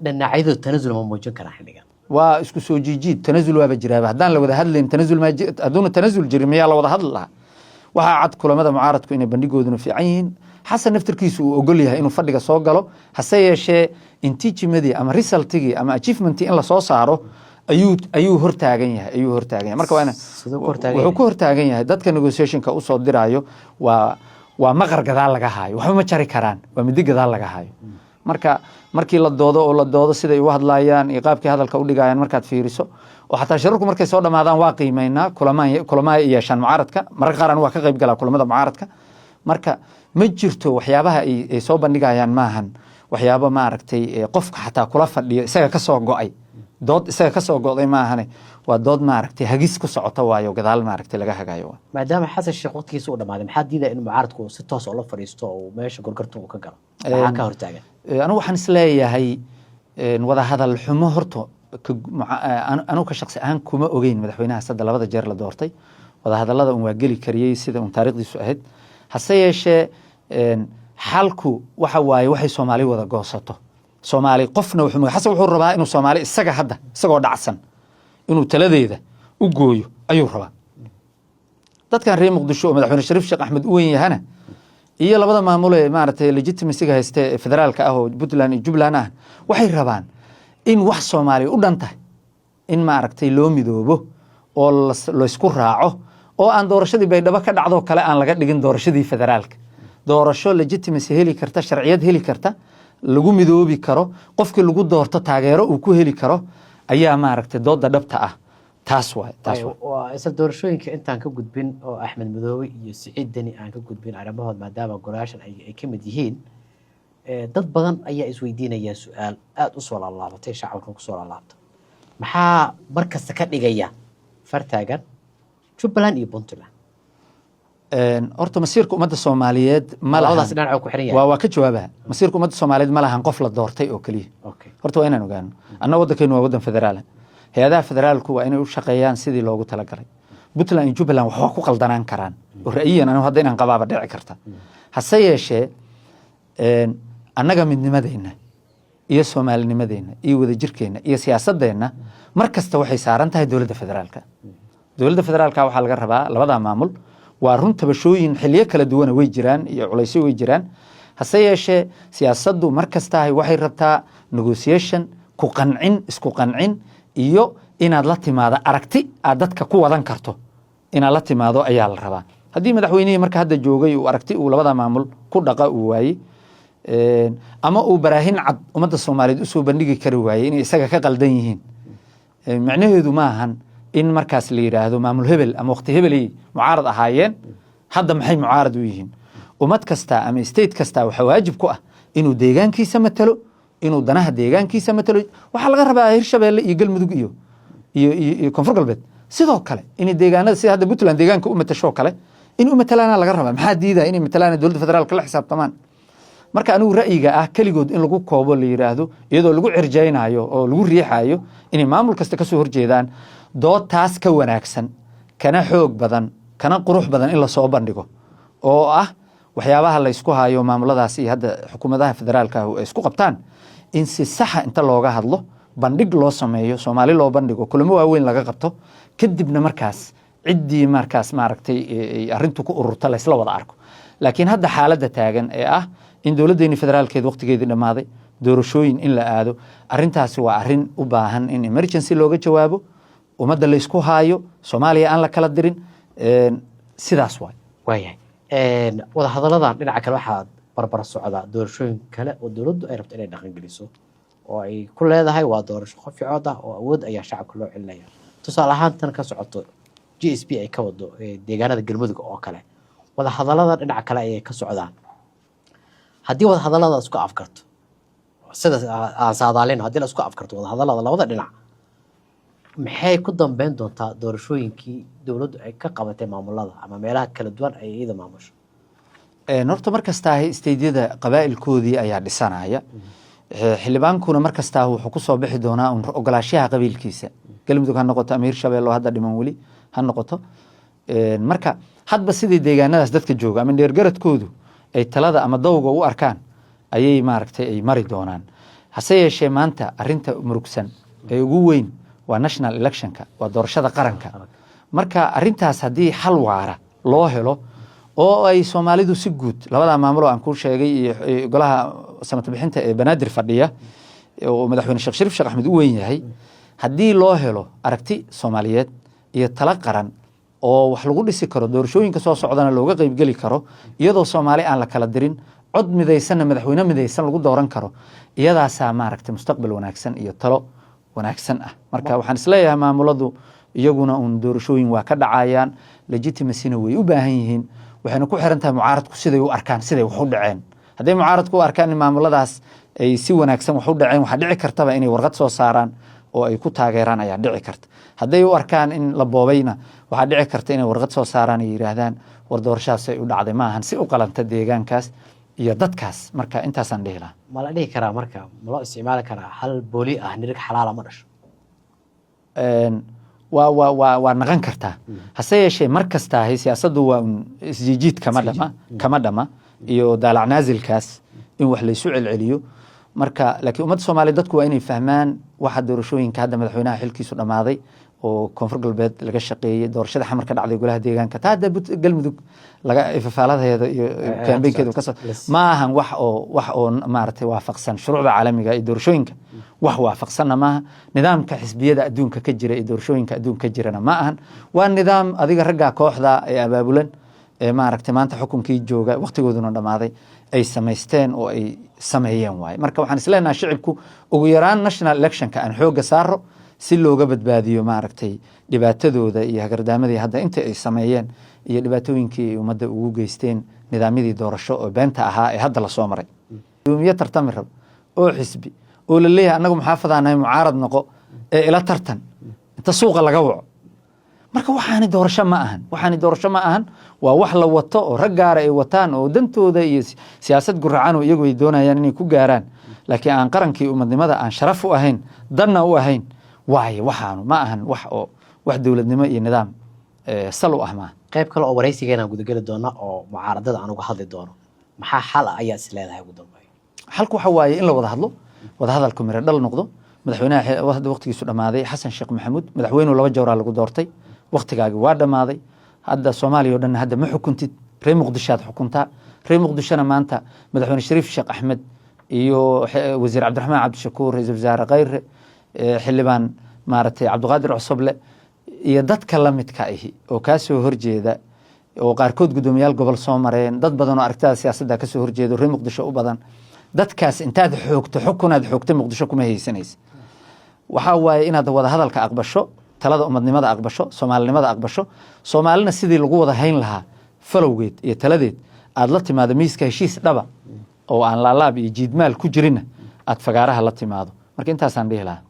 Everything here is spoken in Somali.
dhinacyadu tanaasul ma muujin karaan xilligan waa isku soo jiijid tanaasul waa jiraaba haddaan la wada hadlayn tanaasul ma aduuna tanaasul jirin miyaa la wada hadli lahaa waxaa cad kulamada mucaaradku inay bandhigooduna fiican yihiin xasan naftirkiisu uu ogol yahay inuu fadhiga soo galo hase yeeshee impeachmentii ama resultigii ama achievementii in la soo saaro ayuu hortaagan yahay marka wuxuu ku hortaagan yahay dadka negotiationka u soo diraayo waa maqar gadaal laga haayo waxba ma jari karaan waa midi gadaal laga haayo marka markii la doodo siday u hadlayaan iyo qaabkii hadalka u dhigayaan markaad fiiriso oo xataa shirarku markay soo dhamaadaan waa qiimeynaa kulama ay yeeshaan mucaaradka mararka qaar waa ka qayb galaa kulamada mucaaradka marka ma jirto waxyaabaha ay soo bandhigayaan maahan waxyaabo maaragtay qofka xataa kula fadhiyo isaga ka soo go'ay dood isaga ka soo go'day maahane waa dood maaragtay hagis ku socota waayo gadaal maaragtay laga hagayo maadaama xasan sheekh waqtigiisa uu dhamaaday maxaa diidaa in mucaaradku si toos oo la fadhiisto oo meesha gorgortan uu ka galo maxaa ka hortaagan anigu waxaan isleeyahay wada hadal xumo horto anugu ka shaqsi ahaan kuma ogeyn madaxweynaha sadda labada jeer la doortay wada hadallada un waa geli kariyey sida un taariikhdiisu ahayd hase yeeshee xalku waxa waaye waxay soomaali wada goosato soomaali qofna xasan wuxuu rabaa inuu soomaali isagoo dhacsan inuu taladeeda u gooyo ayuu rabaa dadkan reer muqdisho oo madaxweyne shariif sheekh axmed u weyn yahana iyo labada maamul ee maaragtay legitimacyga hayste ee federaalka ah oo Puntland iyo Jubbaland ah waxay rabaan in wax Soomaali u dhan tahay in maaragtay loo midoobo oo la isku raaco oo aan doorashadii baydhabo ka dhacdo kale aan laga dhigin doorashadii federaalka doorasho legitimacy heli karta sharciyad heli karta lagu midoobi karo qofkii lagu doorto taageero uu ku heli karo ayaa maaragtay dooda dhabta ah taas waa isla doorashooyinka intaan ka gudbin oo Axmed Madoobe iyo Siciid Deni aan ka gudbin arrimahood maadaama golaashan ay ka mid yihiin dad badan ayaa isweydiinaya su'aal aad u soo laalaabatay shacabka ku soo laalaabta maxaa markasta ka dhigaya fartaagan Jubbaland iyo Puntland horta masiirka ummadda Soomaaliyeed ma laha waa ka jawaabaha masiirka ummadda Soomaaliyeed ma lahan qof la doortay oo kaliya horta waa inaan ogaano annaga waddankeenu waa waddan federaal hay-adaha federaalku waa inay u shaqeeyaan sidii loogu talagalay Puntland iyo Jubbaland waxba ku qaldanaan karaan oo ra'yiyan anigu hadda inaan qabaaba dhici karta hase yeeshee annaga midnimadeenna iyo Soomaalinimadeenna iyo wadajirkeenna iyo siyaasadeenna mar kasta waxay saaran tahay dowladda federaalka waxaa laga rabaa labada maamul waa run tabashooyin xilliyo kala duwan way jiraan iyo culaysyo way jiraan hase yeeshee siyaasaddu mar kasta waxay rabtaa negotiation isku qancin iyo inaad la timaado aragti aad dadka ku wadan karto inaad la timaado ayaa la rabaa haddii madaxweynihii marka hadda joogay uu aragti uu labada maamul ku dhaqa uu waayey ama uu baraahin cad ummadda Soomaaliyeed u soo bandhigi kari waayey inay isaga ka qaldan yihiin macnaheedu ma ahan in markaas la yiraahdo maamul hebel ama waqti hebel mucaarad ahaayeen hadda maxay mucaarad u yihiin ummad kasta ama state kasta waxa waajib ku ah inuu deegaankiisa matalo inuu danaha deegaankiisa matalo waxa laga rabaa Hirshabeelle iyo Galmudug iyo Koonfur Galbeed sidoo kale in deegaanada sida hadda Puntland deegaanka u matasho kale in u matalaana laga rabaa maxaa diidaa in matalaana dowladda federaalka la xisaabtamaan marka anigu ra'yiga ah kaligood in lagu koobo la yiraahdo iyadoo lagu cirjaynayo oo lagu riixayo in maamul kasta ka soo horjeedaan dood taas ka wanaagsan kana xoog badan kana qurux badan in la soo bandhigo oo ah waxyaabaha la isku hayo maamuladaas iyo hadda xukuumadaha federaalka ah ay isku qabtaan in si sax ah inta looga hadlo bandhig loo sameeyo Soomaali loo bandhigo kulamo waaweyn laga qabto kadibna markaas ciddii markaas maaragtay arrintu ku ururta la isla wada arko laakiin hadda xaaladda taagan ee ah in dowladdeena federaalkeed waqtigeedii dhamaaday doorashooyin in la aado arrintaasi waa arrin u baahan in emergency looga jawaabo ummadda la isku haayo Soomaaliya aan la kala dirin sidaas waayahay wada hadaladan dhinaca kale waxaa barbar socda doorashooyin kale oo dowladdu ay rabto inay dhaqan geliso oo ay ku leedahay waa doorasho qof cod ah oo awood ayaa shacabka loo celinaya tusaale ahaan tan ka socoto GSP ay ka wado deegaanada Galmudug oo kale wada hadaladan dhinaca kale ay ka socdaan haddii wada hadalada isku afkarto sida aan saadaalin haddii la isku afkarto wada hadalada labada dhinac maxay ku dambeyn doontaa doorashooyinkii dowladdu ay ka qabatay maamulada ama meelaha kala duwan ay iyada maamusho horta markasta isteedyada qabaa'ilkoodii ayaa dhisanaya xildhibaankuna markasta wuxuu ku soo bixi doonaa ogolaashaha qabiilkiisa Galmudug ha noqoto ama Hirshabeelle hadda dhiman wali ha noqoto marka hadba sidii deegaanadaas dadka jooga ama dheergaradkoodu ay talada ama dawga u arkaan ayay maaragtay ay mari doonaan hase yeeshee maanta arrinta murugsan ee ugu weyn waa national electionka, waa doorashada qaranka. marka arrintaas haddii xal waara loo helo oo ay Soomaalidu si guud labada maamulo aan ku sheegay iyo golaha samata bixinta ee banaadir fadhiya oo madaxweyne Sheekh Shariif Sheekh Axmed u weyn yahay, haddii loo helo aragti Soomaaliyeed iyo talo qaran oo wax lagu dhisi karo, doorashooyinka soo socdana looga qaybgeli karo iyadoo Soomaali aan la kala dirin, cod midaysan madaxweyne midaysan lagu dooran karo, iyadaasaa maaragtay mustaqbal wanaagsan iyo talo wanaagsan ah. marka waxaan isleeyahay maamuladu iyaguna uun doorashooyin waa ka dhacayaan, legitimacyna way u baahan yihiin, waxayna ku xiran tahay mucaaradku siday u arkaan, siday wax u dhaceen. hadday mucaaradku u arkaan in maamuladaas ay si wanaagsan wax u dhaceen, waxaa dhici kartaba inay warqad soo saaraan oo ay ku taageeraan ayaa dhici karta. hadday u arkaan in la boobayna waxaa dhici karta inay warqad soo saaraan ay yidhaahdaan war doorashadas ay u dhacday maahan si u qalanta deegaankaas iyo dadkaas. marka intaasaan dhihi lahaa. ma la dhihi karaa marka ma loo isticmaali karaa hal booli ah nirig xalaala ma dhasho? waa naqan kartaa. hase yeeshee mar kasta ahay siyaasaddu waa isjiijiid kama dhama iyo daalac naasilkaas in wax laysu celceliyo. marka laakiin ummadda Soomaaliyeed dadku waa inay fahmaan waxa doorashooyinka hadda madaxweynaha xilkiisu dhamaaday oo koonfur galbeed laga shaqeeyay, doorashada xamar ka dhacday golaha deegaanka, taa hadda galmudug laga ifafaaladeeda iyo kaambeynkeedu ka soo ma ahan wax oo maaragtay waafaqsan shuruucda caalamiga ee doorashooyinka, wax waafaqsanna maaha. nidaamka xisbiyada adduunka ka jira ee doorashooyinka adduunka ka jirana ma ahan. waa nidaam adiga ragga kooxda ee abaabulan ee maaragtay maanta xukunkii jooga waqtigooduna dhamaaday ay samaysteen oo ay sameeyeen waaye. marka waxaan isleenahay shicibku ugu yaraan national electionka aan xooga saaro si looga badbaadiyo maaragtay dhibaatadooda iyo hagardaamadii hadda inta ay sameeyeen iyo dhibaatooyinkii ay ummadda ugu geysteen nidaamyadii doorasho oo beenta ahaa ee hadda lasoo maray. gudoomiye tartami rab oo xisbi oo la leeyahay annagu maxaafadaanahay mucaarad noqo ee ila tartan inta suuqa laga waco. marka waxaani doorasho ma ahan, waa wax la wato oo rag gaara ay wataan oo dantooda iyo siyaasad guracan oo iyagu ay doonayaan inay ku gaaraan, laakiin aan qarankii ummadnimada aan sharaf u ahayn, danna u ahayn. waayo waxaanu ma ahan wax dowladnimo iyo nidaam sal u ah maaha. qayb kale oo waraysigeena gudageli doona oo mucaaradada aan uga hadli doono, maxaa xal ah ayaa is leedahay ugu dambeeya? xalku waxa waaye in la wada hadlo, wada hadalku miro dhal noqdo. madaxweynaha hadda waqtigiisu dhamaaday Xasan Sheekh Maxamuud, madaxweynuhu 2 jeer lagu doortay, waqtigaagi waa dhamaaday. hadda Soomaaliya oo dhan hadda ma xukuntid, reer Muqdisho aad xukuntaa. reer Muqdishona maanta madaxweyne Shariif Sheekh Axmed iyo wasiir Cabdiraxmaan Cabdishakuur, ra'iisul wasaare Khayre, xildhibaan maaragtay Cabdiqaadir Cusuble iyo dadka la midka ahi oo ka soo horjeeda oo qaarkood gudoomiyaal gobol soo mareen, dad badan oo aragtida siyaasadda ka soo horjeedo reer Muqdisho u badan. dadkaas intaad xoogto xukunaad xoogto Muqdisho kuma haysanaysa. waxa waaye inaad wada hadalka aqbasho, talada ummadnimada aqbasho, Soomaalinimada aqbasho, Soomaalina sidii lagu wada hayn lahaa falowgeed iyo taladeed aad la timaado miiska heshiis dhaba oo aan laalaab iyo jiidmaal ku jirin aad fagaaraha la timaado. marka intaasaan dhihi lahaa.